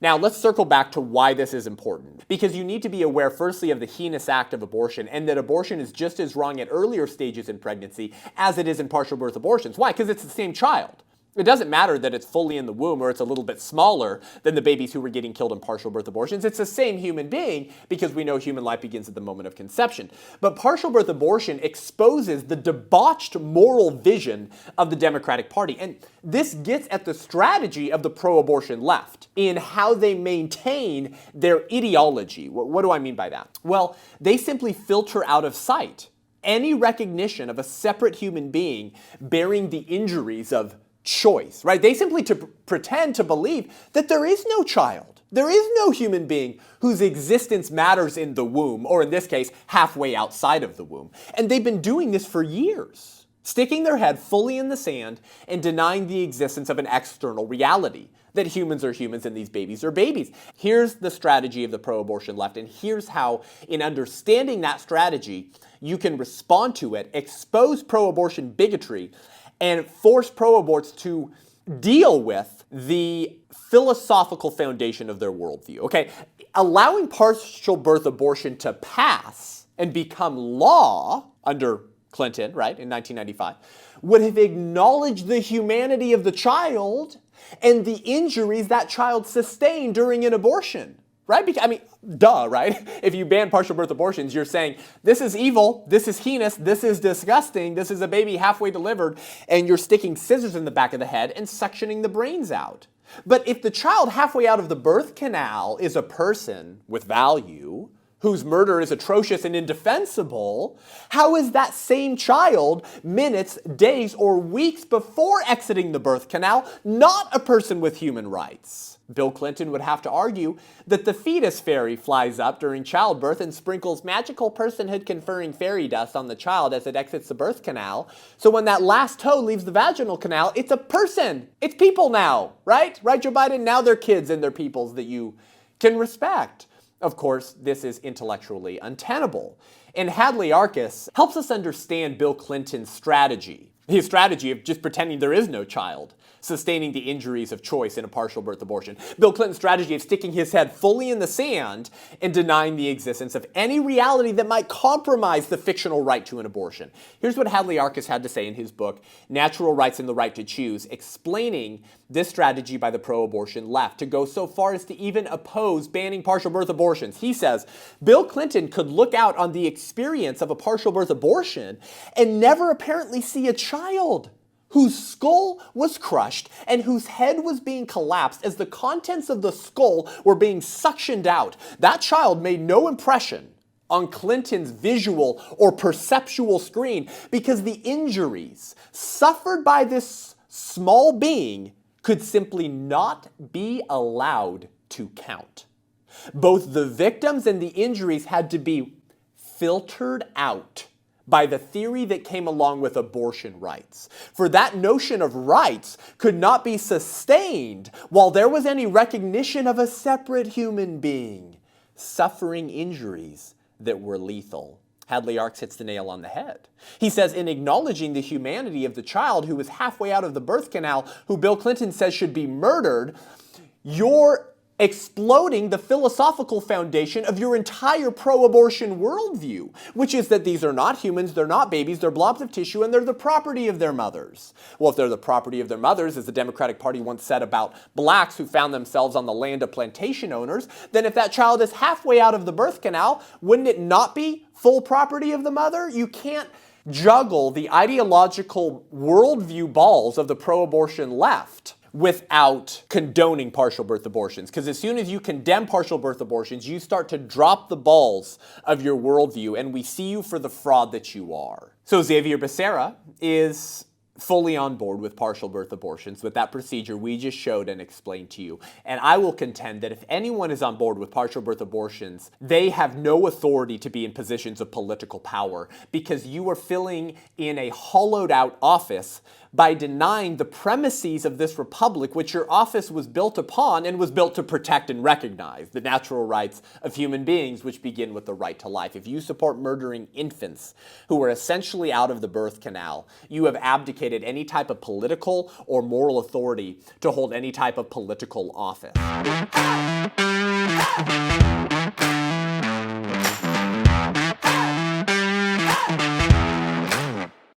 Now, let's circle back to why this is important. Because you need to be aware, firstly, of the heinous act of abortion, and that abortion is just as wrong at earlier stages in pregnancy as it is in partial birth abortions. Why? Because it's the same child. It doesn't matter that it's fully in the womb or it's a little bit smaller than the babies who were getting killed in partial birth abortions. It's the same human being because we know human life begins at the moment of conception. But partial birth abortion exposes the debauched moral vision of the Democratic Party. And this gets at the strategy of the pro-abortion left in how they maintain their ideology. What do I mean by that? Well, they simply filter out of sight any recognition of a separate human being bearing the injuries of choice, right? They simply pretend to believe that there is no child. There is no human being whose existence matters in the womb, or in this case, halfway outside of the womb. And they've been doing this for years, sticking their head fully in the sand and denying the existence of an external reality, that humans are humans and these babies are babies. Here's the strategy of the pro-abortion left, and here's how, in understanding that strategy, you can respond to it, expose pro-abortion bigotry, and force pro-aborts to deal with the philosophical foundation of their worldview. Okay, allowing partial birth abortion to pass and become law under Clinton, right, in 1995, would have acknowledged the humanity of the child and the injuries that child sustained during an abortion. Right? I mean, duh, right? If you ban partial birth abortions, you're saying, this is evil, this is heinous, this is disgusting, this is a baby halfway delivered, and you're sticking scissors in the back of the head and suctioning the brains out. But if the child halfway out of the birth canal is a person with value, whose murder is atrocious and indefensible, how is that same child minutes, days, or weeks before exiting the birth canal not a person with human rights? Bill Clinton would have to argue that the fetus fairy flies up during childbirth and sprinkles magical personhood conferring fairy dust on the child as it exits the birth canal. So when that last toe leaves the vaginal canal, it's a person. It's people now, right? Right, Joe Biden? Now they're kids and they're peoples that you can respect. Of course, this is intellectually untenable. And Hadley Arkes helps us understand Bill Clinton's strategy. His strategy of just pretending there is no child, sustaining the injuries of choice in a partial birth abortion. Bill Clinton's strategy of sticking his head fully in the sand and denying the existence of any reality that might compromise the fictional right to an abortion. Here's what Hadley Arkes had to say in his book, Natural Rights and the Right to Choose, explaining this strategy by the pro-abortion left to go so far as to even oppose banning partial birth abortions. He says, Bill Clinton could look out on the experience of a partial birth abortion and never apparently see a child whose skull was crushed and whose head was being collapsed as the contents of the skull were being suctioned out. That child made no impression on Clinton's visual or perceptual screen because the injuries suffered by this small being could simply not be allowed to count. Both the victims and the injuries had to be filtered out by the theory that came along with abortion rights. For that notion of rights could not be sustained while there was any recognition of a separate human being suffering injuries that were lethal. Hadley Arkes hits the nail on the head. He says, in acknowledging the humanity of the child who was halfway out of the birth canal, who Bill Clinton says should be murdered, you're exploding the philosophical foundation of your entire pro-abortion worldview, which is that these are not humans, they're not babies, they're blobs of tissue, and they're the property of their mothers. Well, if they're the property of their mothers, as the Democratic Party once said about blacks who found themselves on the land of plantation owners, then if that child is halfway out of the birth canal, wouldn't it not be full property of the mother? You can't juggle the ideological worldview balls of the pro-abortion left without condoning partial birth abortions. Because as soon as you condemn partial birth abortions, you start to drop the balls of your worldview, and we see you for the fraud that you are. So Xavier Becerra is fully on board with partial birth abortions, with that procedure we just showed and explained to you. And I will contend that if anyone is on board with partial birth abortions, they have no authority to be in positions of political power, because you are filling in a hollowed out office by denying the premises of this republic which your office was built upon and was built to protect and recognize, the natural rights of human beings, which begin with the right to life. If you support murdering infants who are essentially out of the birth canal, you have abdicated any type of political or moral authority to hold any type of political office.